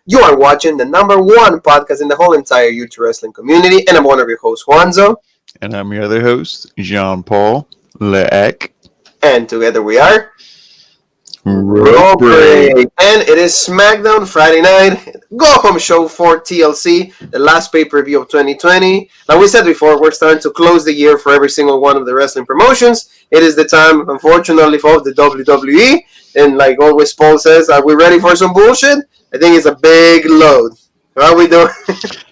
You are watching the #1 podcast in the whole entire YouTube wrestling community, and I'm one of your hosts, Juanzo. And I'm your other host, Jean-Paul Leek. And together we are Raw Break. And it is Smackdown Friday night, go-home show for TLC, the last pay-per-view of 2020. Like we said before, we're starting to close the year for every single one of the wrestling promotions. It is the time, unfortunately, for the WWE. And like always Paul says, are we ready for some bullshit? I think it's a big load. How are we doing?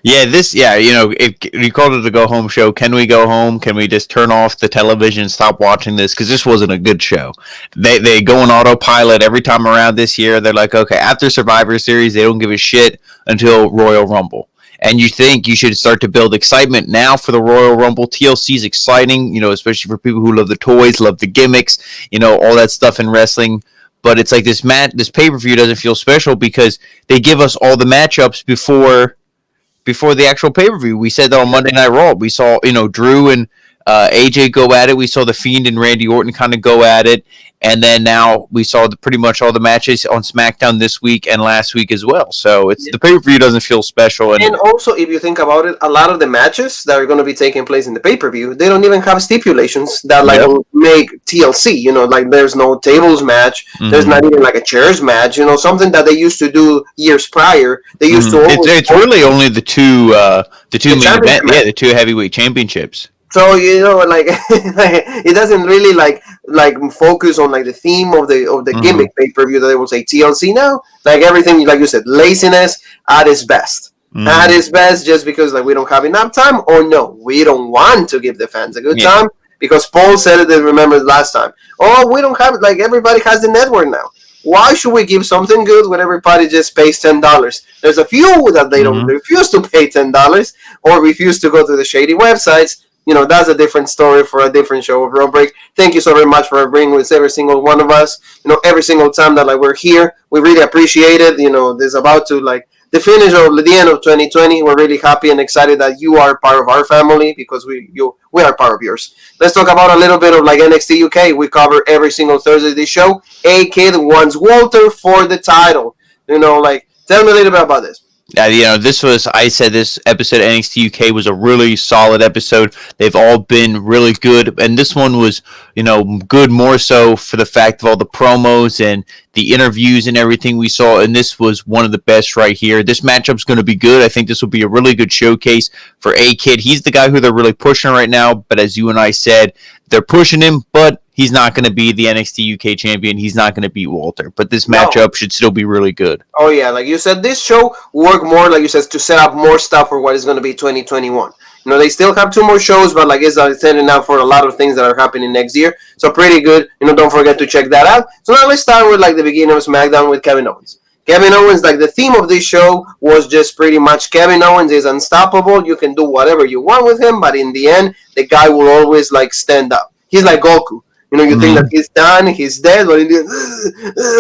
You called it a go-home show. Can we go home? Can we just turn off the television, stop watching this? Because this wasn't a good show. They go on autopilot every time around this year. They're like, okay, after Survivor Series, they don't give a shit until Royal Rumble. And you think you should start to build excitement now for the Royal Rumble. TLC is exciting, especially for people who love the toys, love the gimmicks, all that stuff in wrestling. But it's like this pay-per-view doesn't feel special because they give us all the matchups before the actual pay-per-view. We said that on Monday Night Raw. We saw, Drew and AJ go at it. We saw the Fiend and Randy Orton kind of go at it. And then now we saw pretty much all the matches on SmackDown this week and last week as well. So the pay-per-view doesn't feel special. And also, if you think about it, a lot of the matches that are going to be taking place in the pay-per-view, they don't even have stipulations that will make TLC. Like there's no tables match. Mm-hmm. There's not even like a chairs match. Something that they used to do years prior. They used to. It's really only the two main event, the two heavyweight championships. So it doesn't really like focus on like the theme of the gimmick pay-per-view that they will say TLC now. Like everything, like you said, laziness at its best. At its best, just because like we don't have enough time, or no, we don't want to give the fans a good time. Because Paul said it. Remember last time. Oh, we don't have everybody has the network now. Why should we give something good when everybody just pays $10? There's a few that they don't refuse to pay $10 or refuse to go to the shady websites. That's a different story for a different show of Raw Break. Thank you so very much for agreeing with every single one of us. Every single time that we're here, we really appreciate it. This is about to the finish of the end of 2020. We're really happy and excited that you are part of our family because we are part of yours. Let's talk about a little bit of NXT UK. We cover every single Thursday this show. A-Kid wants Walter for the title. Tell me a little bit about this. I said this episode of NXT UK was a really solid episode. They've all been really good. And this one was, good more so for the fact of all the promos and the interviews and everything we saw. And this was one of the best right here. This matchup's going to be good. I think this will be a really good showcase for A-Kid. He's the guy who they're really pushing right now. But as you and I said, they're pushing him, but he's not going to be the NXT UK champion. He's not going to beat Walter. But this matchup should still be really good. Oh, yeah. Like you said, this show worked more, like you said, to set up more stuff for what is going to be 2021. They still have 2 more shows, but it's setting up for a lot of things that are happening next year. So pretty good. Don't forget to check that out. So now let's start with the beginning of SmackDown with Kevin Owens. Kevin Owens, the theme of this show was just pretty much Kevin Owens is unstoppable. You can do whatever you want with him, but in the end, the guy will always stand up. He's like Goku. You think that he's done, he's dead, but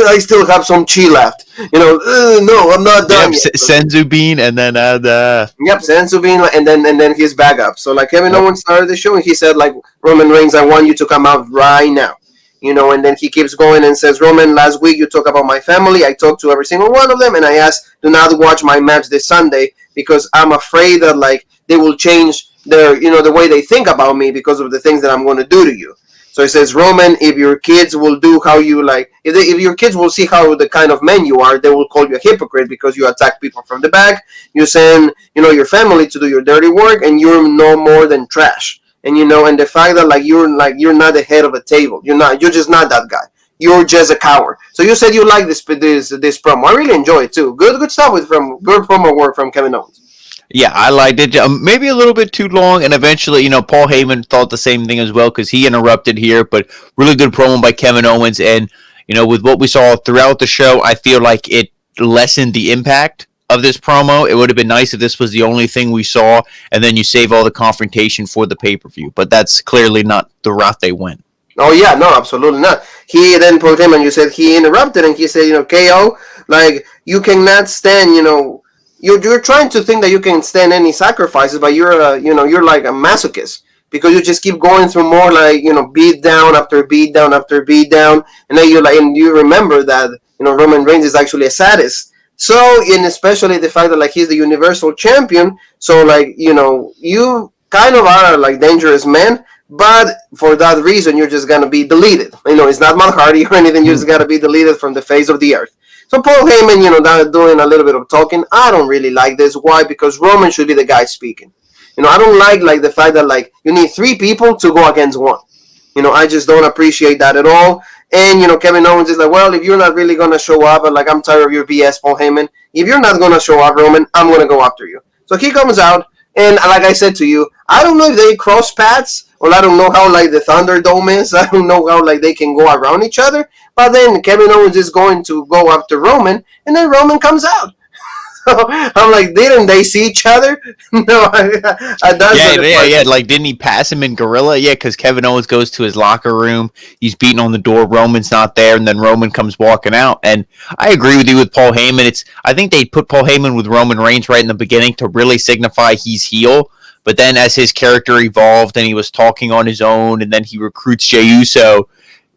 I still have some chi left. No, I'm not done yet. Senzu Bean, and then Senzu Bean, and then he's back up. So Kevin Owens started the show, and he said Roman Reigns, I want you to come out right now. And then he keeps going and says, Roman, last week you talked about my family. I talked to every single one of them, and I asked, do not watch my match this Sunday because I'm afraid that they will change their the way they think about me because of the things that I'm going to do to you. So he says, Roman, if your kids will do how you if your kids will see how the kind of man you are, they will call you a hypocrite because you attack people from the back. You send, your family to do your dirty work, and you're no more than trash. And and the fact that you're not the head of a table. You're just not that guy. You're just a coward. So you said you like this promo. I really enjoy it too. Good stuff good promo work from Kevin Owens. Yeah, I liked it. Maybe a little bit too long, and eventually, Paul Heyman thought the same thing as well because he interrupted here, but really good promo by Kevin Owens, and, with what we saw throughout the show, I feel like it lessened the impact of this promo. It would have been nice if this was the only thing we saw, and then you save all the confrontation for the pay-per-view, but that's clearly not the route they went. Oh, yeah, no, absolutely not. He then put him, and you said he interrupted, and he said, KO, you cannot stand, You're trying to think that you can stand any sacrifices, but you're like a masochist because you just keep going through more beat down after beat down after beat down, and then you remember that Roman Reigns is actually a sadist So, and especially the fact that like he's the Universal Champion, so like you kind of are like dangerous man, but for that reason you're just gonna be deleted. It's not Matt Hardy or anything. You just gotta be deleted from the face of the earth. So Paul Heyman, that doing a little bit of talking. I don't really like this. Why? Because Roman should be the guy speaking. I don't like the fact that like you need three people to go against one. I just don't appreciate that at all. And Kevin Owens is like, well, if you're not really gonna show up, like I'm tired of your BS, Paul Heyman. If you're not gonna show up, Roman, I'm gonna go after you. So he comes out, and like I said to you, I don't know if they cross paths, or I don't know how like the Thunderdome is. I don't know how like they can go around each other. But then Kevin Owens is going to go after Roman, and then Roman comes out. I'm like, didn't they see each other? No, yeah. Like, didn't he pass him in Gorilla? Yeah, because Kevin Owens goes to his locker room. He's beating on the door. Roman's not there, and then Roman comes walking out. And I agree with you with Paul Heyman. I think they put Paul Heyman with Roman Reigns right in the beginning to really signify he's heel. But then as his character evolved and he was talking on his own, and then he recruits Jey Uso,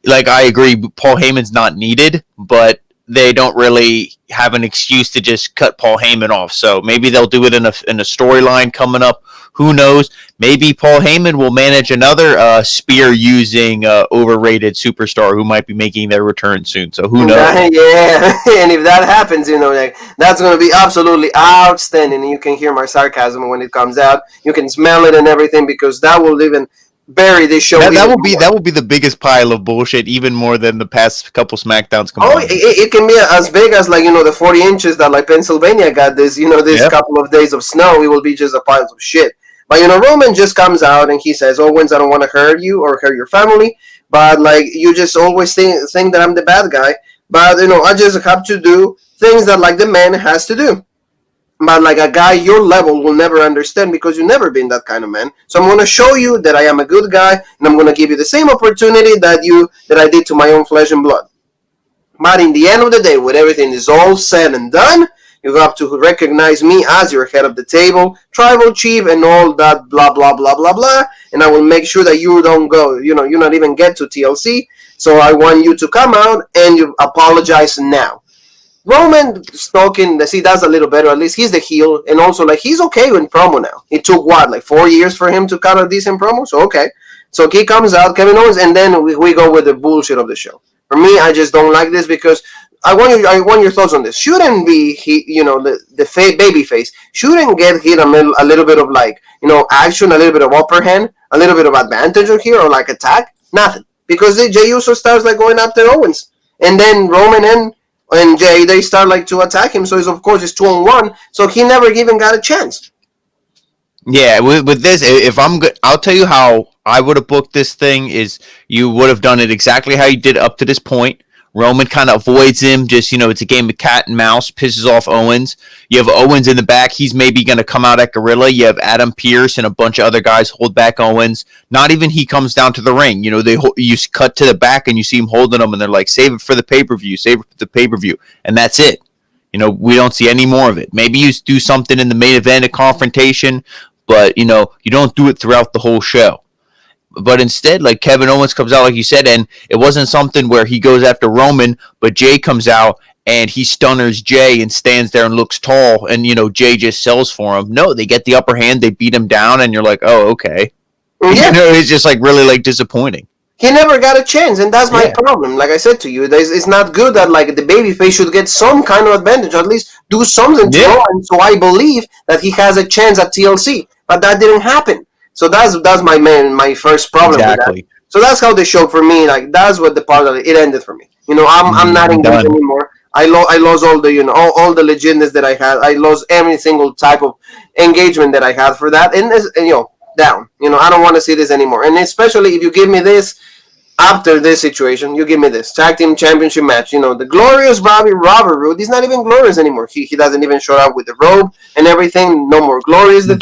like, I agree, Paul Heyman's not needed, but they don't really have an excuse to just cut Paul Heyman off. So maybe they'll do it in a storyline coming up. Who knows? Maybe Paul Heyman will manage another spear-using overrated superstar who might be making their return soon. So who knows? Yeah, and if that happens, like, that's going to be absolutely outstanding. And you can hear my sarcasm when it comes out. You can smell it and everything, because that will even bury this show. That will be the biggest pile of bullshit, even more than the past couple Smackdowns combined. Oh, it can be as big as like the 40 inches that like Pennsylvania got this couple of days of snow. It will be just a pile of shit. But Roman just comes out and he says, "Owens, I don't want to hurt you or hurt your family, but like you just always think that I'm the bad guy. But I just have to do things that like the man has to do." But like a guy your level will never understand, because you've never been that kind of man. So I'm going to show you that I am a good guy, and I'm going to give you the same opportunity that I did to my own flesh and blood. But in the end of the day, when everything is all said and done, you have to recognize me as your head of the table, tribal chief, and all that blah, blah, blah, blah, blah. And I will make sure that you don't go, you not even get to TLC. So I want you to come out and you apologize now. Roman talking, see, that's a little better. At least he's the heel, and also like he's okay in promo now. It took like 4 years for him to cut a decent promo, so okay. So he comes out, Kevin Owens, and then we go with the bullshit of the show. For me, I just don't like this, because I want your thoughts on this. Shouldn't be the baby face shouldn't get hit a little bit of like action, a little bit of upper hand, a little bit of advantage or here, or like attack? Nothing, because the Jey Uso starts like going after Owens, and then Roman and Jay, they start like to attack him. So of course it's 2-on-1. So he never even got a chance. Yeah, with this, if I'm good, I'll tell you how I would have booked this thing. Is you would have done it exactly how you did up to this point. Roman kind of avoids him. Just, it's a game of cat and mouse. Pisses off Owens. You have Owens in the back. He's maybe going to come out at Gorilla. You have Adam Pearce and a bunch of other guys hold back Owens. Not even he comes down to the ring. You cut to the back and you see him holding them, and they're like, save it for the pay-per-view. Save it for the pay-per-view. And that's it. We don't see any more of it. Maybe you do something in the main event, a confrontation, but, you don't do it throughout the whole show. But instead, like, Kevin Owens comes out, like you said, and it wasn't something where he goes after Roman, but Jay comes out and he stunners Jay and stands there and looks tall, and, Jay just sells for him. No, they get the upper hand, they beat him down, and you're like, oh, okay. Yeah. It's just, like, really, like, disappointing. He never got a chance, and that's my problem. Like I said to you, it's not good that, like, the babyface should get some kind of advantage, or at least do something to Roman, and so I believe that he has a chance at TLC. But that didn't happen. So that's my first problem with that. So that's how the show for me, like, that's what the part of it ended for me. I'm not engaged anymore. I lost all the all the legitness that I had. I lost every single type of engagement that I had for that, and down. I don't want to see this anymore. And especially if you give me this after this situation, you give me this tag team championship match. The glorious Robert Roode. He's not even glorious anymore. He doesn't even show up with the robe and everything. No more glorious. And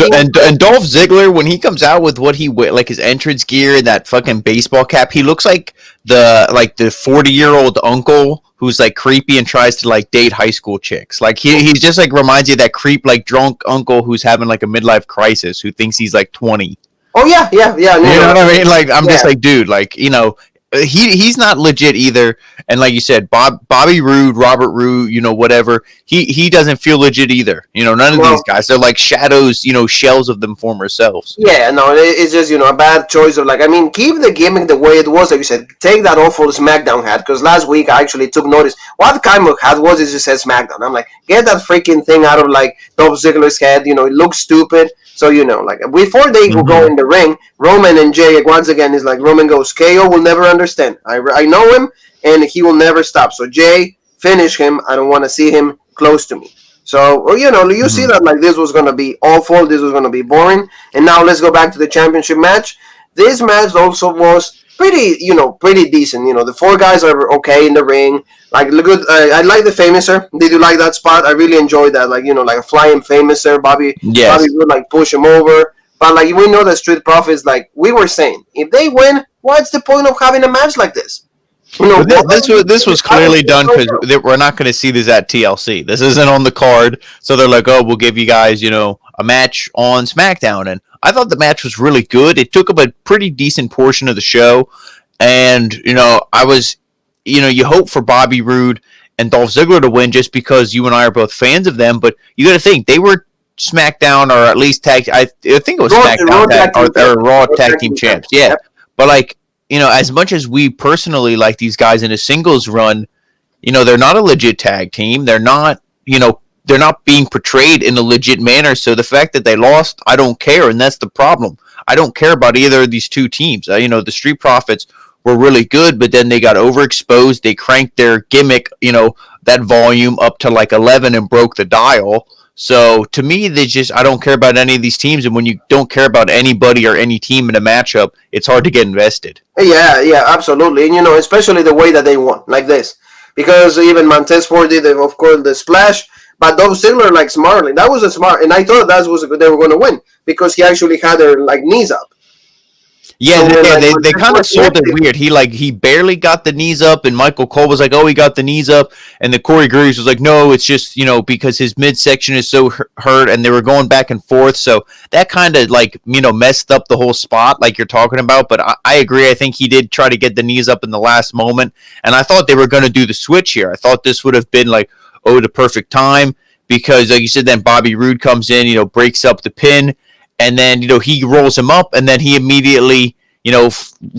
Dolph Ziggler, when he comes out with what he wear, like his entrance gear and that fucking baseball cap, he looks like the 40-year-old uncle who's like creepy and tries to like date high school chicks. Like he's just like reminds you of that creep, like drunk uncle who's having like a midlife crisis who thinks he's like 20. Oh yeah. You know what I mean? Like I'm just like, dude, like he's not legit either. And like you said, Bobby Roode, Robert Roode, whatever. He doesn't feel legit either. None of these guys. They're like shadows, shells of them former selves. Yeah, no, it's just a bad choice of keep the gimmick the way it was. Like you said, take that awful SmackDown hat, because last week I actually took notice what kind of hat was it. Just said SmackDown. I'm like, get that freaking thing out of Dolph Ziggler's head. It looks stupid. So before they go in the ring, Roman and Jay once again is Roman goes, KO will never understand. I know him and he will never stop. So Jay, finish him. I don't want to see him close to me. So, you see that this was going to be awful. This was going to be boring. And now let's go back to the championship match. This match also was pretty decent. The four guys are okay in the ring. Good. I like the Famouser. Did you like that spot? I really enjoyed that. A flying Famouser. Bobby would push him over. But we know the Street Profits, we were saying, if they win, what's the point of having a match like this? This was clearly done because we're not going to see this at TLC. This isn't on the card, so they're like, "Oh, we'll give you guys, a match on SmackDown." And I thought the match was really good. It took up a pretty decent portion of the show, and I was, you hope for Bobby Roode and Dolph Ziggler to win just because you and I are both fans of them. But you got to think they were SmackDown or at least tag. I think it was SmackDown or Raw tag team champs. Yeah, yep. But as much as we personally like these guys in a singles run, they're not a legit tag team. They're not, they're not being portrayed in a legit manner. So the fact that they lost, I don't care. And that's the problem. I don't care about either of these two teams. The Street Profits were really good, but then they got overexposed. They cranked their gimmick, that volume up to 11 and broke the dial. So to me, I don't care about any of these teams. And when you don't care about anybody or any team in a matchup, it's hard to get invested. Yeah, absolutely. And, especially the way that they won, like this. Because even Montez Ford did, of course, the splash. But Dolph Ziggler, smartly. That was a smart. And I thought they were going to win. Because he actually had their, knees up. Yeah, so they kind of sold it weird. He barely got the knees up, and Michael Cole was like, "Oh, he got the knees up," and the Corey Graves was like, "No, it's just because his midsection is so hurt," and they were going back and forth. So that kind of messed up the whole spot, like you're talking about. But I agree. I think he did try to get the knees up in the last moment, and I thought they were going to do the switch here. I thought this would have been the perfect time because, like you said, then Bobby Roode comes in, breaks up the pin. And then, he rolls him up, and then he immediately,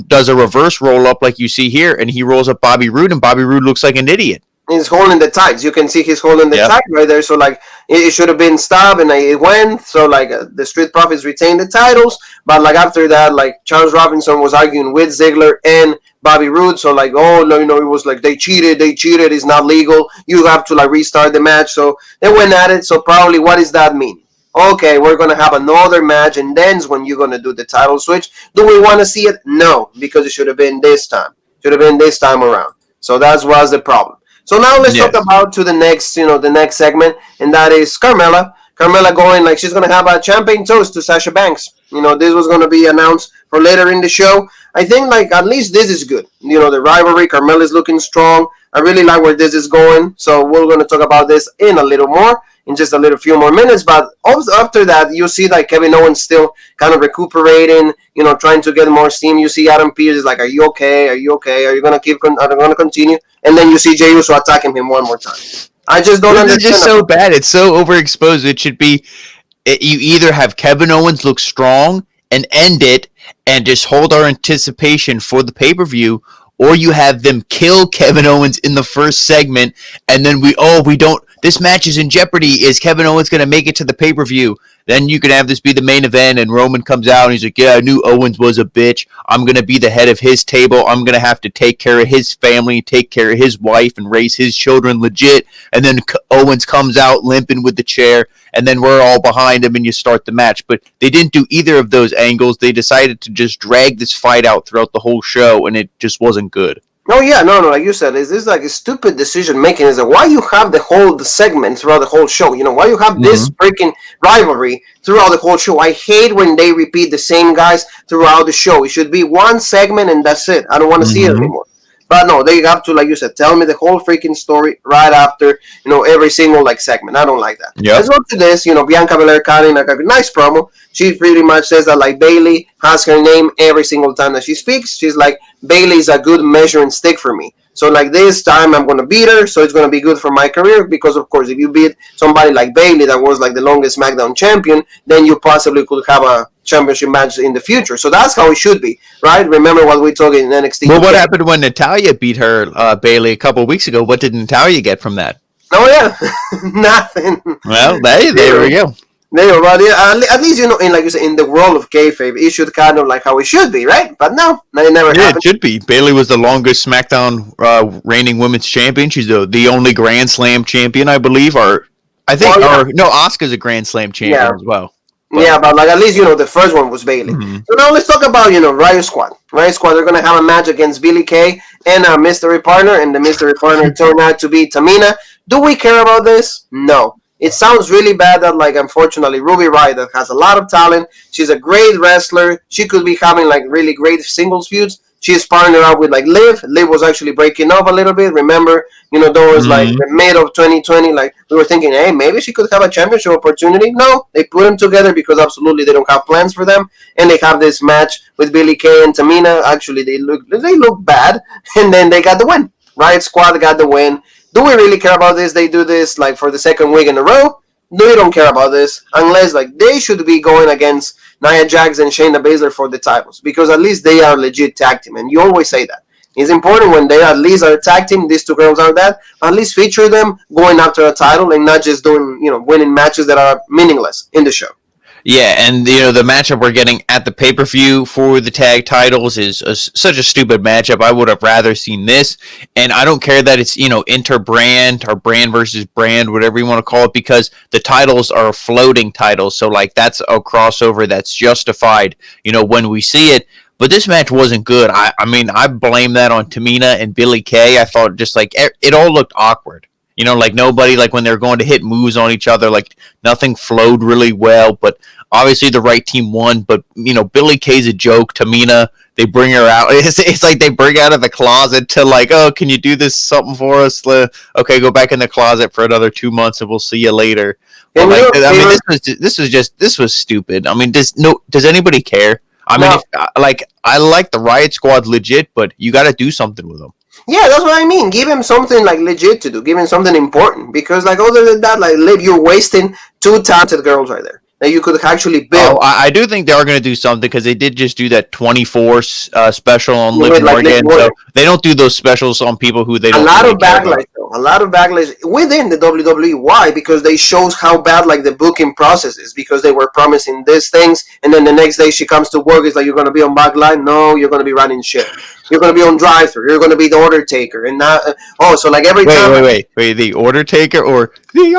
does a reverse roll up like you see here, and he rolls up Bobby Roode, and Bobby Roode looks like an idiot. He's holding the tights. You can see he's holding the tight right there. So, it should have been stopped, and it went. So, the Street Profits retained the titles. But, after that, Charles Robinson was arguing with Ziggler and Bobby Roode. So, oh, no, it was they cheated. It's not legal. You have to, restart the match. So, they went at it. So, probably, what does that mean? Okay, we're going to have another match, and then's when you're going to do the title switch. Do we want to see it? No, because it should have been this time. Around. So that was the problem. So now let's talk about the next segment, and that is Carmella. Carmella going she's going to have a champagne toast to Sasha Banks. This was going to be announced for later in the show. I think at least this is good. The rivalry, Carmella's looking strong. I really like where this is going. So we're going to talk about this in a little more. In just a few more minutes, but after that, you see Kevin Owens still kind of recuperating, trying to get more steam. You see Adam Pearce is like, "Are you okay? Are you okay? Are you gonna continue?" And then you see Jey Uso attacking him one more time. I just don't understand. It's just so bad. It's so overexposed. It should be. You either have Kevin Owens look strong and end it, and just hold our anticipation for the pay-per-view, or you have them kill Kevin Owens in the first segment, and then we don't. This match is in jeopardy. Is Kevin Owens going to make it to the pay-per-view? Then you can have this be the main event, and Roman comes out, and he's like, "Yeah, I knew Owens was a bitch. I'm going to be the head of his table. I'm going to have to take care of his family, take care of his wife, and raise his children legit." And then Owens comes out limping with the chair, and then we're all behind him, and you start the match. But they didn't do either of those angles. They decided to just drag this fight out throughout the whole show, and it just wasn't good. Oh yeah, no, like you said, is this a stupid decision making? Is that why you have the whole segment throughout the whole show? Why you have this freaking rivalry throughout the whole show? I hate when they repeat the same guys throughout the show. It should be one segment and that's it. I don't want to see it anymore. But no, they have to, like you said, tell me the whole freaking story right after, every single like segment. I don't like that. Yep. Let's go to this. Bianca Belair cutting like a nice promo. She pretty much says that like Bayley has her name every single time that she speaks. She's like, Bayley is a good measuring stick for me. So like this time I'm gonna beat her, so it's gonna be good for my career because of course if you beat somebody like Bayley that was like the longest SmackDown champion, then you possibly could have a championship match in the future. So that's how it should be, right? Remember what we talked in NXT. Well, what happened when Natalya beat her Bayley a couple of weeks ago? What did Natalya get from that? Oh yeah, nothing. Well, there we go. No, but at least in like you say, in the world of kayfabe, it should kind of like how it should be, right? But no, it never happened. It should be. Bayley was the longest SmackDown reigning women's champion. She's the only Grand Slam champion, I believe. Asuka's a Grand Slam champion as well. But. Yeah, but like at least the first one was Bayley. Mm-hmm. So now let's talk about Riot Squad. Riot Squad, they're gonna have a match against Billie Kay and a mystery partner, and the mystery partner turned out to be Tamina. Do we care about this? No. It sounds really bad that, like, unfortunately, Ruby Riott, that has a lot of talent, she's a great wrestler, she could be having, like, really great singles feuds. She's partnered up with, like, Liv. Liv was actually breaking up a little bit. Remember, there was, like, the mid of 2020, like, we were thinking, hey, maybe she could have a championship opportunity. No, they put them together because absolutely they don't have plans for them. And they have this match with Billie Kay and Tamina. Actually, they look bad. And then they got the win. Riot Squad got the win. Do we really care about this? They do this like for the second week in a row. No, we don't care about this unless like they should be going against Nia Jax and Shayna Baszler for the titles because at least they are legit tag team, and you always say that. It's important when they at least are a tag team. These two girls are that. At least feature them going after a title and not just doing winning matches that are meaningless in the show. Yeah, and the matchup we're getting at the pay-per-view for the tag titles is such a stupid matchup. I would have rather seen this, and I don't care that it's inter-brand or brand versus brand, whatever you want to call it, because the titles are floating titles. So like that's a crossover that's justified, when we see it. But this match wasn't good. I mean, I blame that on Tamina and Billie Kay. I thought just like it all looked awkward. Like nobody, like when they're going to hit moves on each other, like nothing flowed really well. But obviously the right team won. But, Billie Kay's a joke. Tamina, they bring her out. It's like they bring her out of the closet to like, oh, can you do something for us? Okay, go back in the closet for another 2 months and we'll see you later. But like, this was stupid. I mean, does anybody care? I mean, I like the Riot Squad legit, but you got to do something with them. Yeah, that's what I mean. Give him something like legit to do. Give him something important. Because like other than that, like Liv, you're wasting two talented girls right there that you could actually build. Oh, I do think they are going to do something because they did just do that 24 special on Liv Morgan. So they don't do those specials on people who they don't. A lot of backlash within the WWE. Why? Because they shows how bad like the booking process is. Because they were promising these things, and then the next day she comes to work. It's like you're going to be on backline. No, you're going to be running shit. You're going to be on drive-thru. You're going to be the order taker, and not. So like every time. Wait. The order taker or the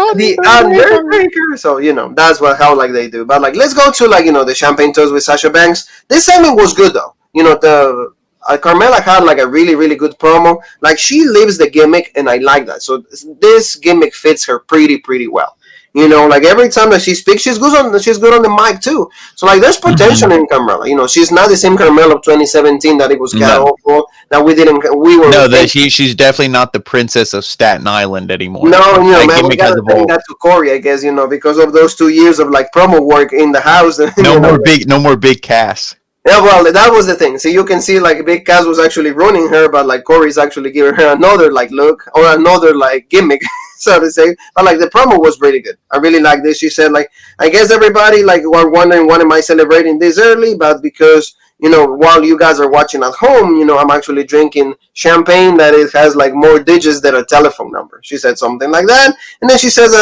Undertaker. So that's how like they do. But like let's go to like the champagne toast with Sasha Banks. This segment was good though. The Carmella had like a really really good promo. Like she lives the gimmick, and I like that. So this gimmick fits her pretty well. Like every time that she speaks, she's good on the mic too. So like there's potential in Carmella. She's not the same Carmella of 2017 that it was awful. That she's definitely not the princess of Staten Island anymore. No, man, we gotta bring that to Corey, I guess, because of those 2 years of like promo work in the house. No more big Cass. Yeah, well, that was the thing. So you can see like Big Cass was actually ruining her, but like Corey's actually giving her another like look or another like gimmick, so to say. But like the promo was really good. I really like this. She said like, I guess everybody like were wondering why am I celebrating this early, but because while you guys are watching at home, I'm actually drinking champagne that it has like more digits than a telephone number. She said something like that, and then she says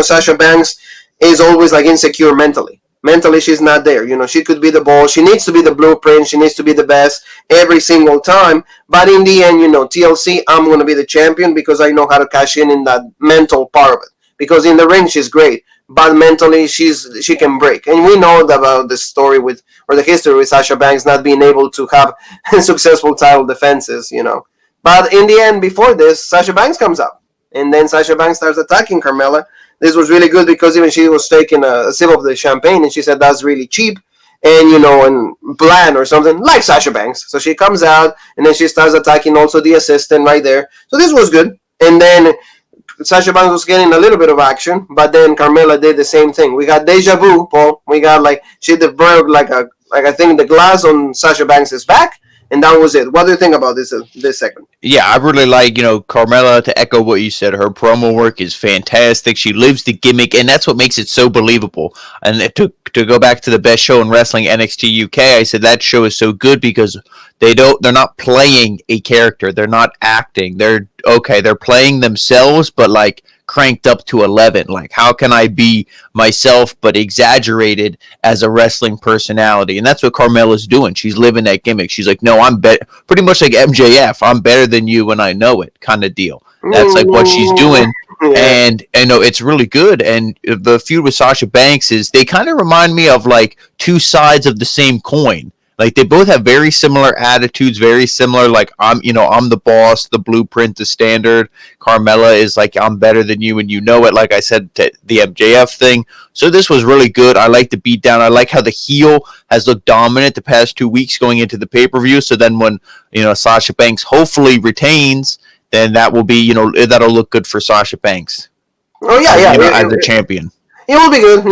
Sasha Banks is always like insecure mentally. Mentally, she's not there. She could be the boss. She needs to be the blueprint. She needs to be the best every single time. But in the end, TLC, I'm going to be the champion because I know how to cash in that mental part of it. Because in the ring, she's great. But mentally, she can break. And we know about the story or the history with Sasha Banks not being able to have successful title defenses, But in the end, before this, Sasha Banks comes up. And then Sasha Banks starts attacking Carmella. This was really good because even she was taking a sip of the champagne and she said that's really cheap. and and bland or something like Sasha Banks. So she comes out and then she starts attacking also the assistant right there. So this was good. And then Sasha Banks was getting a little bit of action, but then Carmella did the same thing. We got deja vu, Paul. We got she broke like I think the glass on Sasha Banks' back, and that was it. What do you think about this segment? Yeah, I really like, Carmella, to echo what you said. Her promo work is fantastic. She lives the gimmick, and that's what makes it so believable. And to go back to the best show in wrestling, NXT UK, I said that show is so good because they're not playing a character. They're not acting. They're playing themselves, but cranked up to 11. How can I be myself but exaggerated as a wrestling personality? And that's what Carmella's doing. She's living that gimmick. She's like, no, I'm pretty much like MJF. I'm better than you when I know it, kind of deal. That's what she's doing. Yeah. And it's really good. And the feud with Sasha Banks is, they kind of remind me of two sides of the same coin. They both have very similar attitudes, very similar. I'm the boss, the blueprint, the standard. Carmella is I'm better than you, and you know it. Like I said, the MJF thing. So this was really good. I like the beatdown. I like how the heel has looked dominant the past 2 weeks going into the pay-per-view. So then when Sasha Banks hopefully retains, then that will be that'll look good for Sasha Banks. Oh yeah, as the champion. It will be good,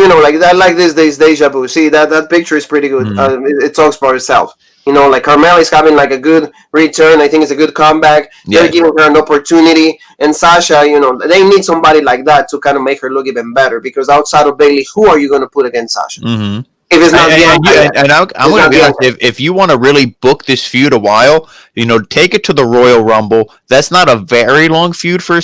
I like this deja vu. See, that picture is pretty good. It talks for itself. Carmella is having a good return. I think it's a good comeback. Yeah. They're giving her an opportunity. And Sasha, they need somebody like that to kind of make her look even better. Because outside of Bayley, who are you going to put against Sasha? Mm-hmm. If it's not BIANCA. I'm going to be honest, if you want to really book this feud a while, take it to the Royal Rumble. That's not a very long feud for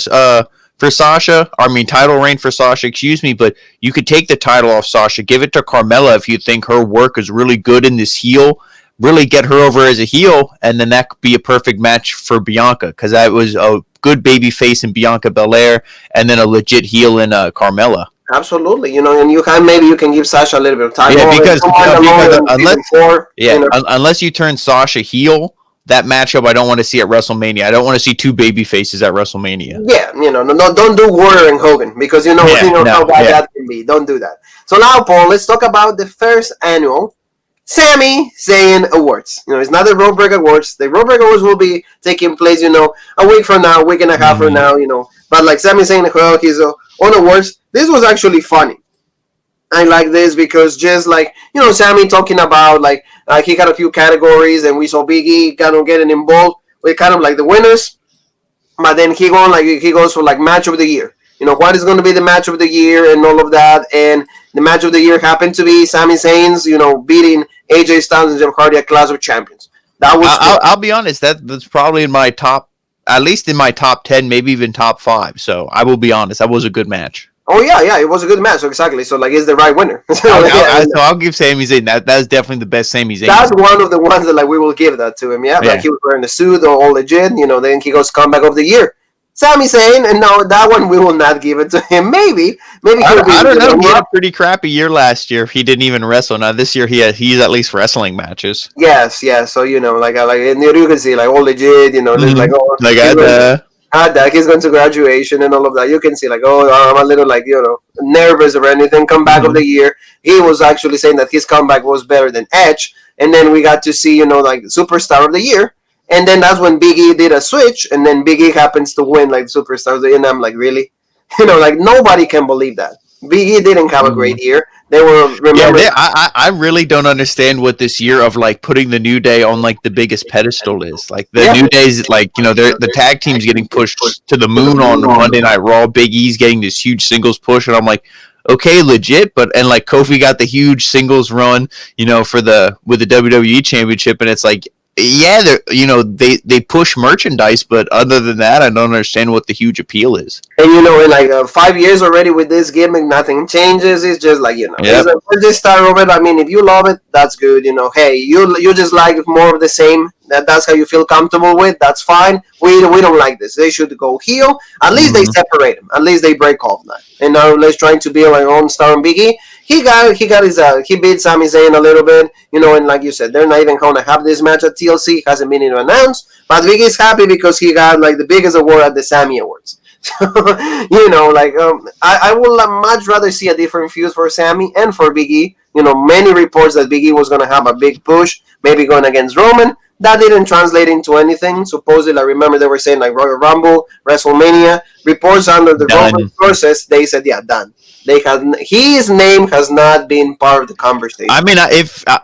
Sasha, title reign for Sasha, but you could take the title off Sasha, give it to Carmella if you think her work is really good in this heel, really get her over as a heel, and then that could be a perfect match for Bianca, because that was a good baby face in Bianca Belair, and then a legit heel in Carmella. Absolutely, and maybe you can give Sasha a little bit of time. Yeah, because unless you turn Sasha heel, that matchup I don't want to see at WrestleMania. I don't want to see two baby faces at WrestleMania. Yeah, no, don't do Warrior and Hogan, because how bad that can be. Don't do that. So now, Paul, let's talk about the first annual Sami ZAYN Awards. It's not the Roadbreak Awards. The Roadbreak Awards will be taking place, a week from now, a week and a half from now, But Sami ZAYN, he's on awards. This was actually funny. I like this because just Sami talking about he got a few categories, and we saw Big E kind of getting involved with kind of the winners, but then he goes for match of the year. What is going to be the match of the year and all of that, and the match of the year happened to be Sami Zayn's beating AJ Styles and Jeff Hardy at Clash of Champions. That was I'll be honest, that's probably in my top, at least in my top 10, maybe even top 5. So I will be honest, that was a good match. Oh yeah, it was a good match. So exactly, so it's the right winner. So I'll give Sami Zayn that's definitely the best Sami Zayn. That's one of the ones that we will give that to him. Yeah, he was wearing the suit, all legit. Then he goes comeback of the year, Sami Zayn, and no, that one we will not give it to him. Maybe I don't know. He had a pretty crappy year last year. He didn't even wrestle. Now this year he's at least wrestling matches. Yes. So and you can see all legit. There's he's going to graduation and all of that. You can see I'm a little nervous or anything. Comeback of the year. He was actually saying that his comeback was better than Edge, and then we got to see superstar of the year, and then that's when Big E did a switch, and then Big E happens to win superstar of the year, and I'm really, nobody can believe that Big E didn't have a great year. They were I really don't understand what this year of putting the New Day on the biggest pedestal is. New Day's the tag team's getting pushed to the moon on Monday Night Raw. Big E's getting this huge singles push, and I'm okay, legit, but Kofi got the huge singles run, with the WWE Championship, and it's they push merchandise, but other than that, I don't understand what the huge appeal is. And in 5 years already with this gimmick, nothing changes. It's just it's just start over. If you love it, that's good. Hey, you just like more of the same. That's how you feel comfortable with. That's fine. We don't like this. They should go heel. At least they separate them. At least they break off that. And now let's trying to build our own star on Big E. He beat Sami Zayn a little bit, and like you said, they're not even going to have this match at TLC. It hasn't been even announced, but Big E's happy because he got the biggest award at the Sami Awards. So, I would much rather see a different feud for Sami and for Big E, many reports that Big E was going to have a big push, maybe going against Roman. That didn't translate into anything. Supposedly, I remember they were saying like Royal Rumble, WrestleMania. Reports under the Roman sources, they said, yeah, done. His name has not been part of the conversation. I mean,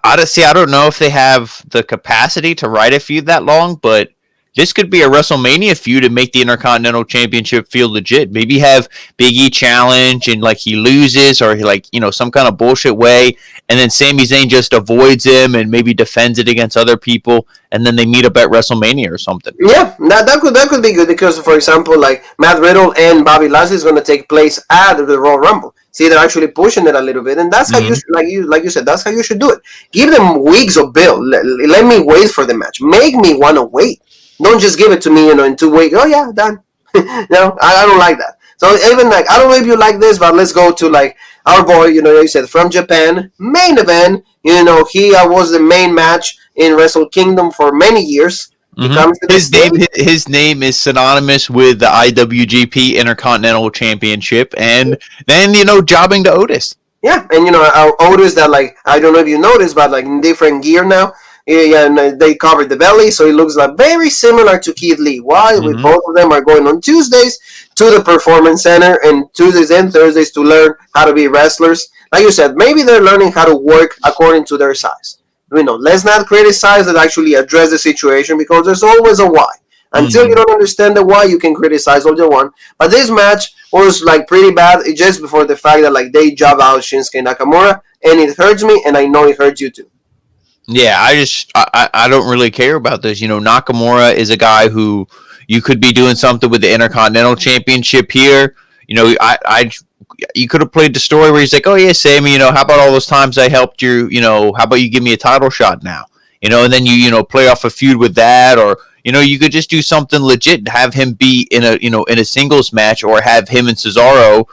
honestly, I don't know if they have the capacity to write a feud that long, but this could be a WrestleMania feud and make the Intercontinental Championship feel legit. Maybe have Big E challenge and like he loses or he some kind of bullshit way, and then Sami Zayn just avoids him and maybe defends it against other people, and then they meet up at WrestleMania or something. Yeah, that could be good because, for example, like Matt Riddle and Bobby Lashley is going to take place at the Royal Rumble. See, they're actually pushing it a little bit, and that's how you like you said, that's how you should do it. Give them weeks of build. Let me wait for the match. Make me want to wait. Don't just give it to me, in 2 weeks. Oh yeah, done. No, I don't like that. So even like I don't know if you like this, but let's go to like our boy. You said from Japan, main event. He was the main match in Wrestle Kingdom for many years. His name is synonymous with the IWGP Intercontinental Championship, and then jobbing to Otis. Yeah, and our Otis that like I don't know if you noticed, but like in different gear now. Yeah, and they covered the belly, so it looks like very similar to Keith Lee. Why? With both of them are going on Tuesdays to the Performance Center and Tuesdays and Thursdays to learn how to be wrestlers. Like you said, maybe they're learning how to work according to their size. Let's not criticize that actually address the situation because there's always a why. Until you don't understand the why, you can criticize all you want. But this match was like pretty bad just before the fact that like they job out Shinsuke Nakamura, and it hurts me, and I know it hurts you too. Yeah, I don't really care about this. Nakamura is a guy who you could be doing something with the Intercontinental Championship here. You could have played the story where he's like, oh yeah, Sammy, how about all those times I helped you? How about you give me a title shot now? And then you play off a feud with that, or you could just do something legit and have him be in a singles match, or have him and Cesaro,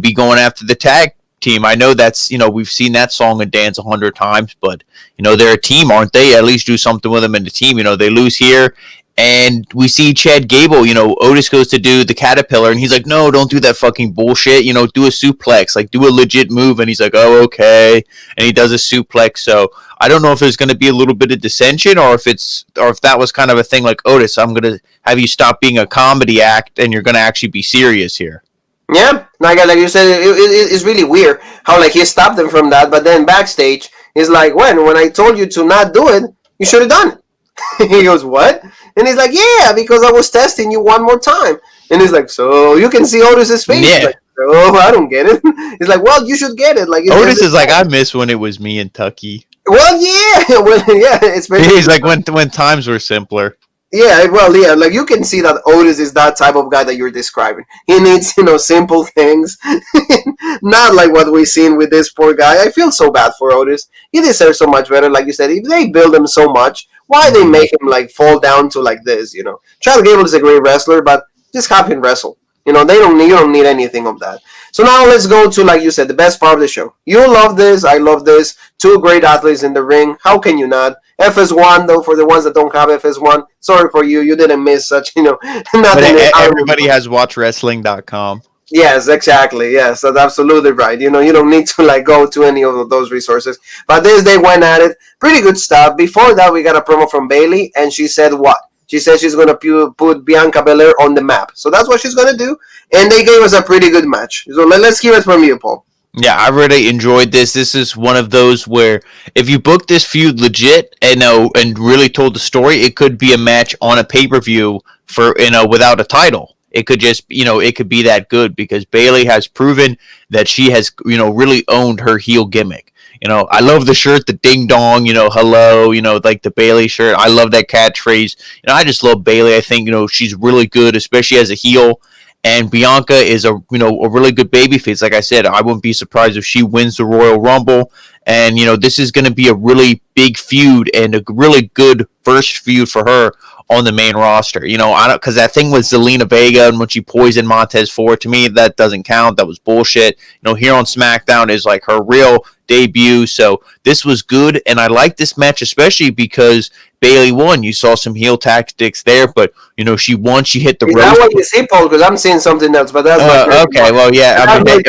be going after the tag team. I know that's we've seen that song and dance 100 times, but they're a team, aren't they? At least do something with them in the team. They lose here, and we see Chad Gable. Otis goes to do the caterpillar, and he's like, "No, don't do that fucking bullshit. Do a suplex, like do a legit move." And he's like, "Oh, okay," and he does a suplex. So I don't know if there's going to be a little bit of dissension, or if that was kind of a thing like, Otis, I'm going to have you stop being a comedy act, and you're going to actually be serious here. Yeah, like you said, it's really weird how like he stopped them from that, but then backstage he's like, when I told you to not do it, you should have done it. He goes, what? And he's like, yeah, because I was testing you one more time. And he's like, so you can see Otis's face. Yeah. Like, oh, I don't get it. He's like, well, you should get it. Like Otis is like, I miss when it was me and Tucky. Well, yeah, it's very. He's like when times were simpler. Yeah, well, yeah, like you can see that Otis is that type of guy that you're describing. He needs, simple things, not like what we've seen with this poor guy. I feel so bad for Otis. He deserves so much better. Like you said, if they build him so much, why they make him like fall down to like this? Chad Gable is a great wrestler, but just have him wrestle. You don't need anything of that. So now let's go to, like you said, the best part of the show. You love this. I love this. Two great athletes in the ring. How can you not? FS1, though, for the ones that don't have FS1, sorry for you. You didn't miss such, nothing. But everybody has watchwrestling.com. Yes, exactly. Yes, that's absolutely right. You don't need to like go to any of those resources. But they went at it. Pretty good stuff. Before that, we got a promo from Bayley, and she said what? She said she's going to put Bianca Belair on the map. So that's what she's going to do. And they gave us a pretty good match. So let's hear it from you, Paul. Yeah, I really enjoyed this. This is one of those where if you book this feud legit and really told the story, it could be a match on a pay-per-view for without a title. It could just it could be that good because Bayley has proven that she has really owned her heel gimmick. I love the shirt, the ding dong, hello, like the Bayley shirt. I love that catchphrase. I just love Bayley. I think she's really good, especially as a heel. And Bianca is a really good babyface. Like I said, I wouldn't be surprised if she wins the Royal Rumble. And this is going to be a really big feud and a really good first feud for her on the main roster. Because that thing with Zelina Vega and when she poisoned Montez Ford, to me that doesn't count. That was bullshit. Here on SmackDown is like her real debut. So this was good, and I like this match especially because Bayley won. You saw some heel tactics there, but she won. She hit the Is rope. that what you see, Paul? Because I'm seeing something else, but that's okay. Well, yeah. I mean,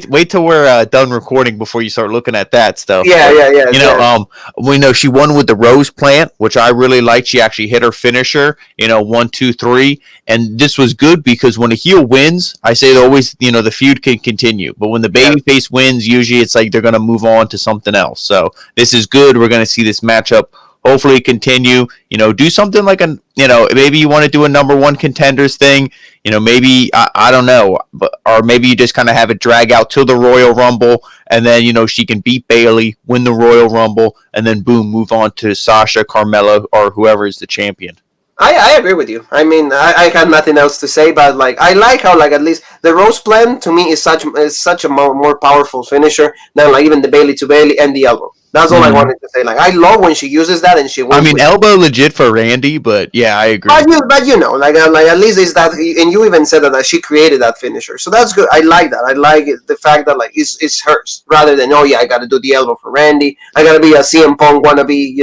wait till we're done recording before you start looking at that stuff. Yeah. We know she won with the Rose Plant, which I really liked. She actually hit her finisher. 1, 2, 3, and this was good because when a heel wins, I say always, the feud can continue. But when the babyface wins, usually it's like they're going to move on to something else. So this is good. We're going to see this matchup hopefully continue. Do something like maybe you want to do a number one contenders thing. Maybe I don't know, or maybe you just kind of have it drag out till the Royal Rumble, and then she can beat Bayley, win the Royal Rumble, and then boom, move on to Sasha, Carmella, or whoever is the champion. I agree with you. I mean, I had nothing else to say, but I like how at least the Rose Plan to me is such a more powerful finisher than even the Bayley to Bayley and the elbow. That's all I wanted to say. I love when she uses that and she wins. I mean, elbow legit for Randy, but yeah, I agree. But at least it's that, and you even said that she created that finisher, so that's good. I like that. I like the fact that it's hers rather than I got to do the elbow for Randy. I got to be a CM Punk wannabe.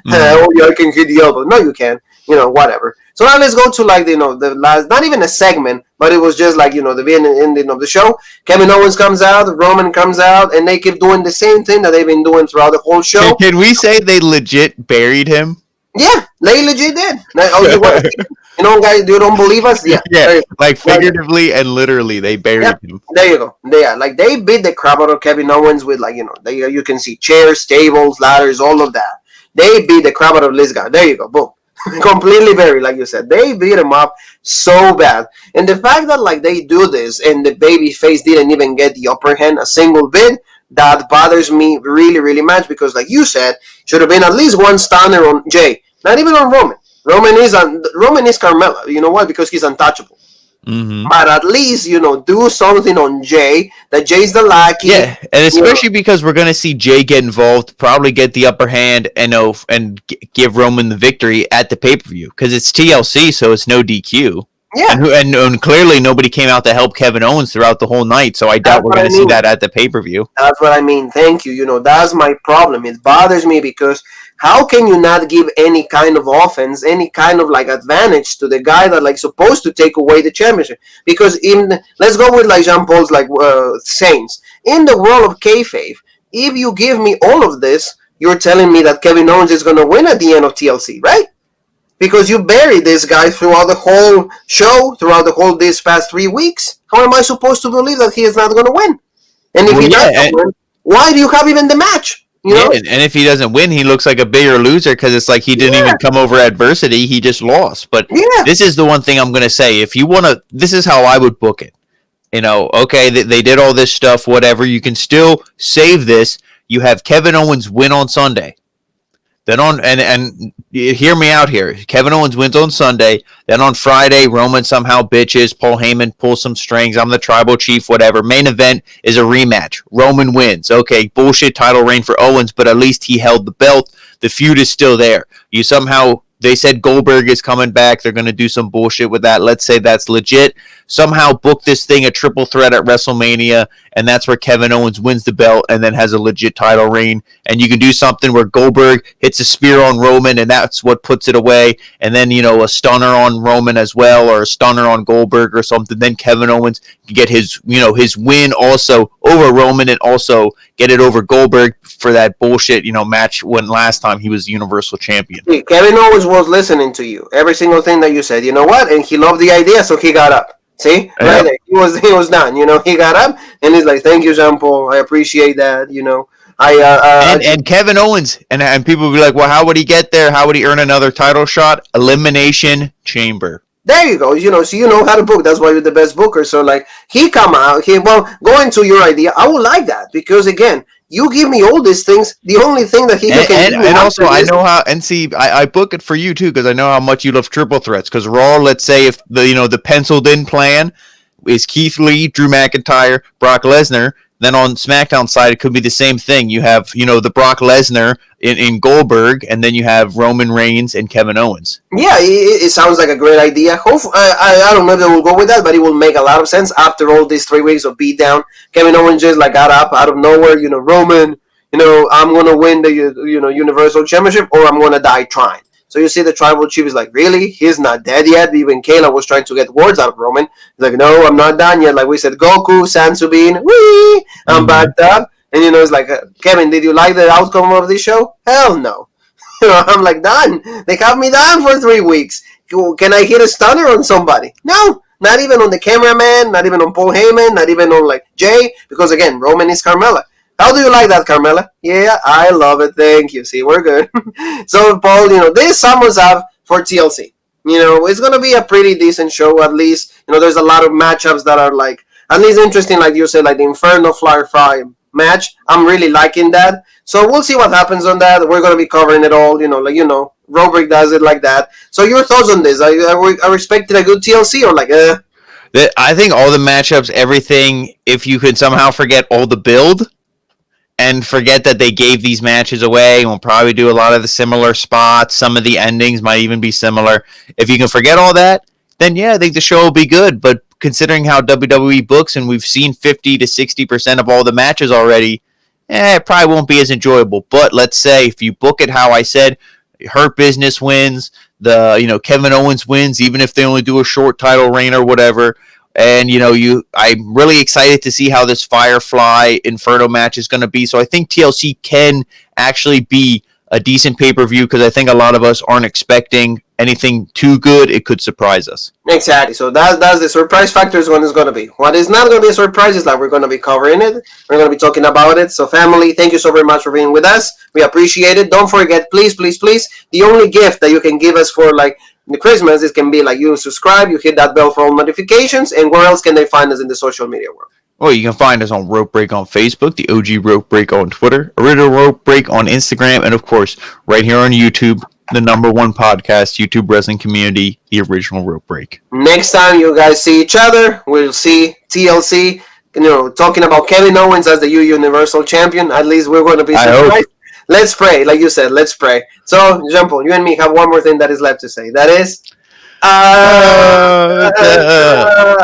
I can hit the elbow. No, you can't. Whatever. So now let's go to the last, not even a segment, but it was just the beginning ending of the show. Kevin Owens comes out, Roman comes out, and they keep doing the same thing that they've been doing throughout the whole show. Can we say they legit buried him? Yeah, they legit did. Guys, you don't believe us? Yeah. Figuratively and literally, they buried him. There you go. They beat the crap out of Kevin Owens with you can see chairs, tables, ladders, all of that. They beat the crap out of this guy. There you go. Boom. Completely buried, like you said. They beat him up so bad. And the fact that they do this and the baby face didn't even get the upper hand a single bit, that bothers me really, really much because like you said, should have been at least one stunner on Jay. Not even on Roman. Roman is Carmella. You know why? Because he's untouchable. Mm-hmm. But at least, do something on Jay, that Jay's the lackey. Yeah, and especially because we're going to see Jay get involved, probably get the upper hand, and give Roman the victory at the pay-per-view. Because it's TLC, so it's no DQ. Yeah. And clearly nobody came out to help Kevin Owens throughout the whole night, so I doubt we're going to see that at the pay-per-view. That's what I mean. Thank you. That's my problem. It bothers me because how can you not give any kind of offense, any kind of advantage to the guy that supposed to take away the championship? Because let's go with Jean Paul's Saints. In the world of kayfabe, if you give me all of this, you're telling me that Kevin Owens is going to win at the end of TLC, right? Because you buried this guy throughout the whole show, throughout the whole these past 3 weeks. How am I supposed to believe that he is not going to win? And if he doesn't win, why do you have even the match? And if he doesn't win, he looks like a bigger loser because it's like he didn't even come over adversity. He just lost. But this is the one thing I'm going to say. If you want to, this is how I would book it. Okay, they did all this stuff, whatever. You can still save this. You have Kevin Owens win on Sunday. Then and hear me out here. Kevin Owens wins on Sunday. Then on Friday, Roman somehow bitches. Paul Heyman pulls some strings. I'm the tribal chief, whatever. Main event is a rematch. Roman wins. Okay, bullshit title reign for Owens, but at least he held the belt. The feud is still there. They said Goldberg is coming back. They're going to do some bullshit with that. Let's say that's legit. Somehow book this thing a triple threat at WrestleMania, and that's where Kevin Owens wins the belt and then has a legit title reign. And you can do something where Goldberg hits a spear on Roman, and that's what puts it away. And then, a stunner on Roman as well, or a stunner on Goldberg or something. Then Kevin Owens can get his win also over Roman and also get it over Goldberg for that bullshit, match when last time he was the Universal Champion. Kevin Owens was listening to you. Every single thing that you said. You know what? And he loved the idea, so he got up. See? Right there. He was done. He got up and he's like, thank you, Jean Paul. I appreciate that, and Kevin Owens, and people will be like, well, how would he get there? How would he earn another title shot? Elimination Chamber. There you go. So you know how to book. That's why you're the best booker. So he come out. Going to your idea, I would like that because again, you give me all these things. The only thing that he can do. And also, I know how. And see, I book it for you too because I know how much you love triple threats. Because Raw, let's say if the penciled in plan is Keith Lee, Drew McIntyre, Brock Lesnar, Then on SmackDown side, it could be the same thing. You have, the Brock Lesnar in Goldberg, and then you have Roman Reigns and Kevin Owens. Yeah, it sounds like a great idea. I don't know if they will go with that, but it will make a lot of sense after all these 3 weeks of beatdown. Kevin Owens just got up out of nowhere. Roman, I'm gonna win the Universal Championship, or I'm gonna die trying. So you see the tribal chief is like, really? He's not dead yet? Even Kayla was trying to get words out of Roman. He's like, no, I'm not done yet. Like we said, Goku, Sansubin, wee, I'm backed up. And, it's like, Kevin, did you like the outcome of this show? Hell no. I'm like, done. They have me done for 3 weeks. Can I hit a stunner on somebody? No. Not even on the cameraman, not even on Paul Heyman, not even on, Jay. Because, again, Roman is Carmella. How do you like that, Carmella? Yeah, I love it. Thank you. See, we're good. So, Paul, this summers up for TLC. It's going to be a pretty decent show, at least. There's a lot of matchups that are, at least interesting, like you said, like the Inferno Firefly match. I'm really liking that. So, we'll see what happens on that. We're going to be covering it all, Robrick does it like that. So, your thoughts on this? Are expecting a good TLC or I think all the matchups, everything, if you could somehow forget all the build and forget that they gave these matches away, and we'll probably do a lot of the similar spots. Some of the endings might even be similar. If you can forget all that, then yeah, I think the show will be good. But considering how WWE books, and we've seen 50 to 60% of all the matches already, it probably won't be as enjoyable. But let's say if you book it how I said, Hurt Business wins, Kevin Owens wins, even if they only do a short title reign or whatever. And, I'm really excited to see how this Firefly Inferno match is going to be. So I think TLC can actually be a decent pay-per-view because I think a lot of us aren't expecting anything too good. It could surprise us. Exactly. So that's the surprise factor is when it's going to be. What is not going to be a surprise is that we're going to be covering it. We're going to be talking about it. So family, thank you so very much for being with us. We appreciate it. Don't forget, please, please, please, the only gift that you can give us for the Christmas, it can be you subscribe, you hit that bell for all notifications, and where else can they find us in the social media world? Well, you can find us on Rope Break on Facebook, the OG Rope Break on Twitter, Original Rope Break on Instagram, and of course, right here on YouTube, the #1 podcast, YouTube wrestling community, the Original Rope Break. Next time you guys see each other, we'll see TLC, talking about Kevin Owens as the Universal Champion. At least we're going to be surprised. Let's pray, like you said, let's pray. So, Jean-Paul, you and me have one more thing that is left to say. That is...